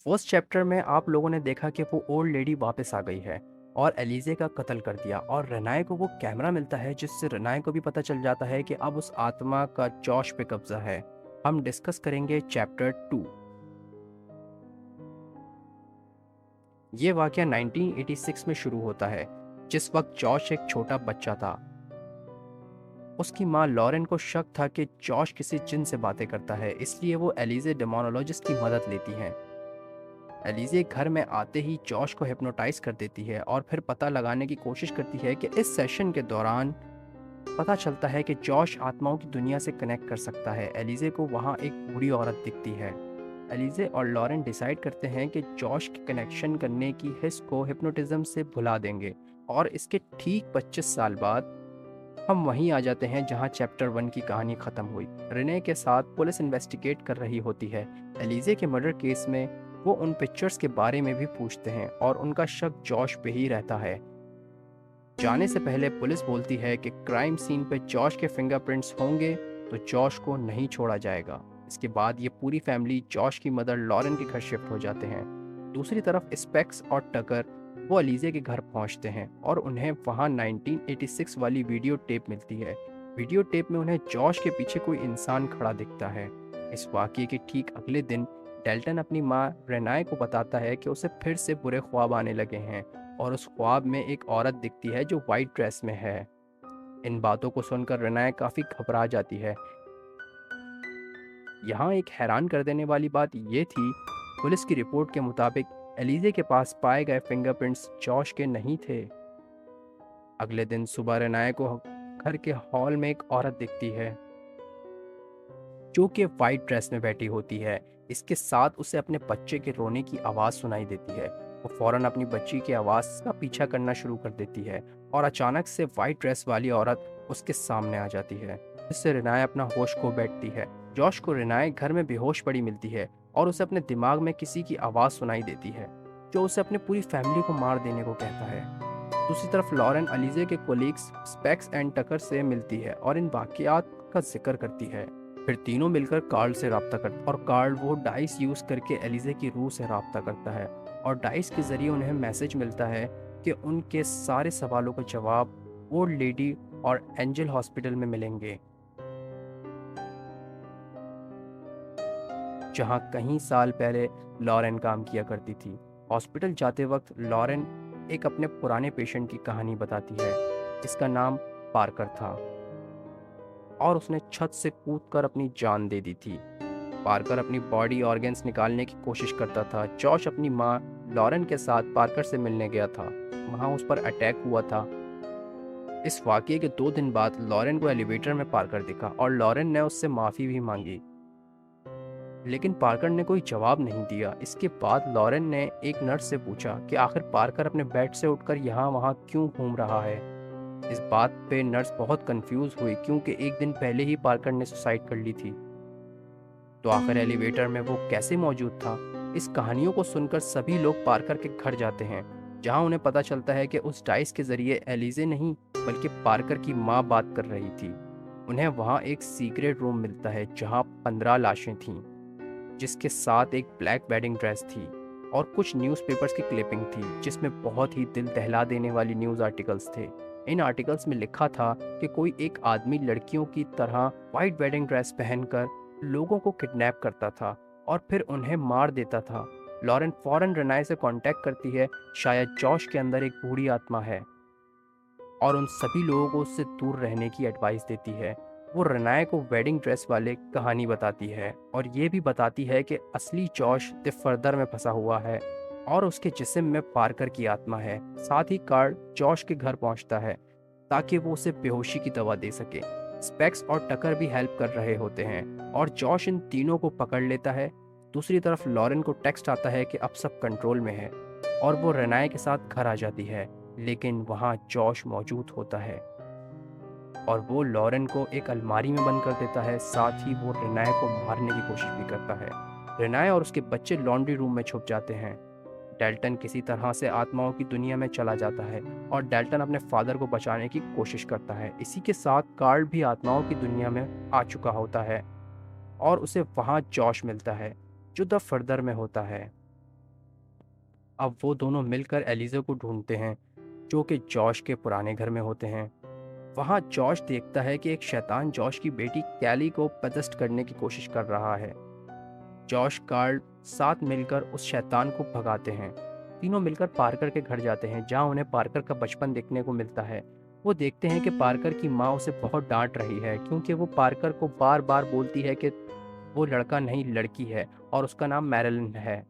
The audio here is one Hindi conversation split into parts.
फर्स्ट चैप्टर में आप लोगों ने देखा कि वो ओल्ड लेडी वापस आ गई है और एलिजे का कत्ल कर दिया और रेनाए को वो कैमरा मिलता है जिससे रेनाए को भी पता चल जाता है कि अब उस आत्मा का जॉश पे कब्जा है। हम डिस्कस करेंगे चैप्टर 2। ये वाकया 1986 में शुरू होता है, जिस वक्त जॉश एक छोटा बच्चा था। उसकी माँ लॉरेन को शक था कि जॉश किसी जिन से बातें करता है, इसलिए वो एलिजे डेमोनोलॉजिस्ट की मदद लेती हैं। एलिजे घर में आते ही जॉश को हिप्नोटाइज कर देती है और फिर पता लगाने की कोशिश करती है कि इस सेशन के दौरान पता चलता है कि जॉश आत्माओं की दुनिया से कनेक्ट कर सकता है। एलिजे को वहाँ एक बूढ़ी औरत दिखती है। एलिजे और लॉरेन डिसाइड करते हैं कि जॉश के कनेक्शन करने की हिस्स को हिप्नोटिज्म से भुला देंगे और इसके ठीक 25 साल बाद हम वहीं आ जाते हैं जहां चैप्टर 1 की कहानी खत्म हुई। रेने के साथ पुलिस इन्वेस्टिगेट कर रही होती है। एलिजे के मर्डर केस में वो उन पिक्चर्स के बारे में भी पूछते हैं और उनका शक जॉश पे ही रहता है। जाने से पहले पुलिस बोलती है कि क्राइम सीन पे जॉश के फिंगरप्रिंट्स होंगे तो जॉश को नहीं छोड़ा जाएगा। इसके बाद ये पूरी फैमिली जॉश की मदर लॉरेन के घर शिफ्ट हो जाते हैं। दूसरी तरफ स्पेक्स और टकर वो अलीजे के घर पहुंचते हैं और उन्हें वहां 1986 वाली वीडियो टेप मिलती है। वीडियो टेप में उन्हें जॉश के पीछे कोई इंसान खड़ा दिखता है। इस वाकये के ठीक अगले दिन डेल्टन अपनी माँ रेनाए को बताता है कि उसे फिर से बुरे ख्वाब आने लगे हैं और उस ख्वाब में एक औरत दिखती है जो वाइट ड्रेस में है। इन बातों को सुनकर रेनाए काफ़ी घबरा जाती है। यहाँ एक हैरान कर देने वाली बात ये थी, पुलिस की रिपोर्ट के मुताबिक एलिजे के पास पाए गए फिंगरप्रिंट्स जॉश के नहीं थे। अगले दिन सुबह रेनाए को घर के हॉल में एक औरत दिखती है जो कि वाइट ड्रेस में बैठी होती है। इसके साथ उसे अपने बच्चे के रोने की आवाज़ सुनाई देती है। वो फौरन अपनी बच्ची की आवाज़ का पीछा करना शुरू कर देती है और अचानक से वाइट ड्रेस वाली औरत उसके सामने आ जाती है, जिससे रेनाए अपना होश खो बैठती है। जॉश को रेनाए घर में बेहोश पड़ी मिलती है और उसे अपने दिमाग में किसी की आवाज़ सुनाई देती है जो उसे अपनी पूरी फैमिली को मार देने को कहता है। दूसरी तरफ लॉरेन अलीजे के कोलीग्स स्पेक्स एंड टकर से मिलती है और इन वाकयात का जिक्र करती है। फिर तीनों मिलकर कार्ल से रब्ता करते और कार्ल वो डाइस यूज़ करके एलिजे की रूह से रब्ता करता है और डाइस के ज़रिए उन्हें मैसेज मिलता है कि उनके सारे सवालों का जवाब ओल्ड लेडी और एंजल हॉस्पिटल में मिलेंगे, जहां कई साल पहले लॉरेन काम किया करती थी। हॉस्पिटल जाते वक्त लॉरेन एक अपने पुराने पेशेंट की कहानी बताती है, जिसका नाम पार्कर था और उसने छत से कूदकर अपनी जान दे दी थी। पार्कर अपनी बॉडी ऑर्गन्स निकालने की कोशिश करता था। जॉश अपनी माँ लॉरेन के साथ पार्कर से मिलने गया था। वहाँ उस पर अटैक हुआ था। इस वाकये के 2 दिन बाद लॉरेन को एलिवेटर में पार्कर दिखा और लॉरेन ने उससे माफ़ी भी मांगी, लेकिन पार्कर ने कोई जवाब नहीं दिया। इसके बाद लॉरेन ने एक नर्स से पूछा कि आखिर पार्कर अपने बेड से उठकर यहाँ वहाँ क्यों घूम रहा है। इस बात पे नर्स बहुत कंफ्यूज हुई क्योंकि एक दिन पहले ही पार्कर ने सुसाइड कर ली थी, तो आखिर एलिवेटर में वो कैसे मौजूद था। इस कहानियों को सुनकर सभी लोग पार्कर के घर जाते हैं, जहां उन्हें पता चलता है कि उस डाइस के जरिए एलिजे नहीं बल्कि पार्कर की माँ बात कर रही थी। उन्हें वहां एक सीक्रेट रूम मिलता है जहां 15 लाशें थीं, जिसके साथ एक ब्लैक वेडिंग ड्रेस थी और कुछ न्यूज़पेपर्स की क्लिपिंग थी जिसमें बहुत ही दिल दहला देने वाली न्यूज़ आर्टिकल्स थे। इन आर्टिकल्स में लिखा था कि कोई एक आदमी लड़कियों की तरह वाइट वेडिंग ड्रेस पहनकर लोगों को किडनैप करता था और फिर उन्हें मार देता था। लॉरेन फौरन रेनाए से कांटेक्ट करती है, शायद जॉश के अंदर एक बूढ़ी आत्मा है, और उन सभी लोगों को उससे दूर रहने की एडवाइस देती है। वो रेनाए को वेडिंग ड्रेस वाले कहानी बताती है और ये भी बताती है कि असली जॉश द फर्दर में फंसा हुआ है और उसके जिस्म में पार्कर की आत्मा है। साथ ही कार्ल जॉश के घर पहुंचता है ताकि वो उसे बेहोशी की दवा दे सके। स्पेक्स और टकर भी हेल्प कर रहे होते हैं और जॉश इन तीनों को पकड़ लेता है। दूसरी तरफ लॉरेन को टेक्स्ट आता है कि अब सब कंट्रोल में है और वो रेनाए के साथ घर आ जाती है, लेकिन वहाँ जॉश मौजूद होता है और वो लॉरेन को एक अलमारी में बंद कर देता है। साथ ही वो रेनाए को मारने की कोशिश भी करता है। रेनाए और उसके बच्चे लॉन्ड्री रूम में छुप जाते हैं। डेल्टन किसी तरह से आत्माओं की दुनिया में चला जाता है और डेल्टन अपने फादर को बचाने की कोशिश करता है। इसी के साथ कार्ल भी आत्माओं की दुनिया में आ चुका होता है और उसे वहाँ जॉश मिलता है जो द फर्दर में होता है। अब वो दोनों मिलकर एलिज़ा को ढूंढते हैं, जो कि जॉश के पुराने घर में होते हैं। वहाँ जॉश देखता है कि एक शैतान जॉश की बेटी कैली को पजेस्ट करने की कोशिश कर रहा है। जॉश कार्ल साथ मिलकर उस शैतान को भगाते हैं। तीनों मिलकर पार्कर के घर जाते हैं, जहाँ उन्हें पार्कर का बचपन देखने को मिलता है। वो देखते हैं कि पार्कर की माँ उसे बहुत डांट रही है, क्योंकि वो पार्कर को बार बार बोलती है कि वो लड़का नहीं लड़की है और उसका नाम मैरिलन है।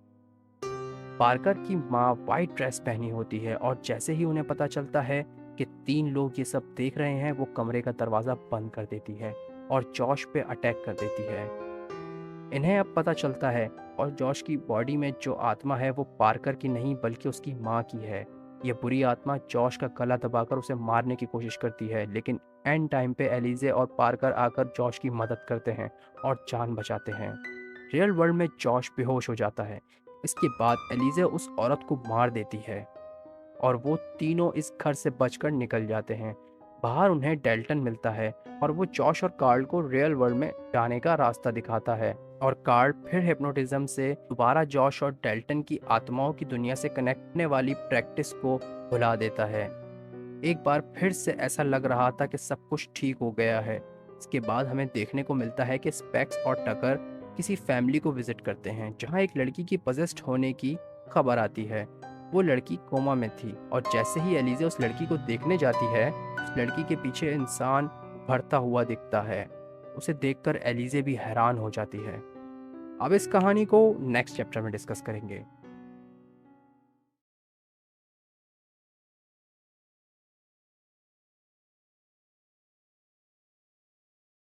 पार्कर की माँ वाइट ड्रेस पहनी होती है और जैसे ही उन्हें पता चलता है कि तीन लोग ये सब देख रहे हैं, वो कमरे का दरवाज़ा बंद कर देती है और जॉश पे अटैक कर देती है। इन्हें अब पता चलता है और जॉश की बॉडी में जो आत्मा है वो पार्कर की नहीं बल्कि उसकी माँ की है। ये बुरी आत्मा जॉश का गला दबाकर उसे मारने की कोशिश करती है, लेकिन एंड टाइम पे एलिजे और पार्कर आकर जॉश की मदद करते हैं और जान बचाते हैं। रियल वर्ल्ड में जॉश बेहोश हो जाता है। इसके बाद एलिजे उस औरत को मार देती है और वो तीनों इस घर से बचकर निकल जाते हैं। बाहर उन्हें डेल्टन मिलता है और वो जॉश और कार्ल को रियल वर्ल्ड में जाने का रास्ता दिखाता है, और कार्ल फिर हिप्नोटिज्म से दोबारा जॉश और डेल्टन की आत्माओं की दुनिया से कनेक्ट करने वाली प्रैक्टिस को भुला देता है। एक बार फिर से ऐसा लग रहा था कि सब कुछ ठीक हो गया है। इसके बाद हमें देखने को मिलता है कि स्पेक्स और टकर किसी फैमिली को विजिट करते हैं, जहां एक लड़की की पजेस्ट होने की खबर आती है। वो लड़की कोमा में थी और जैसे ही एलिजे उस लड़की को देखने जाती है, उस लड़की के पीछे इंसान उभरता हुआ दिखता है। उसे देखकर एलिजे भी हैरान हो जाती है। अब इस कहानी को नेक्स्ट चैप्टर में डिस्कस करेंगे।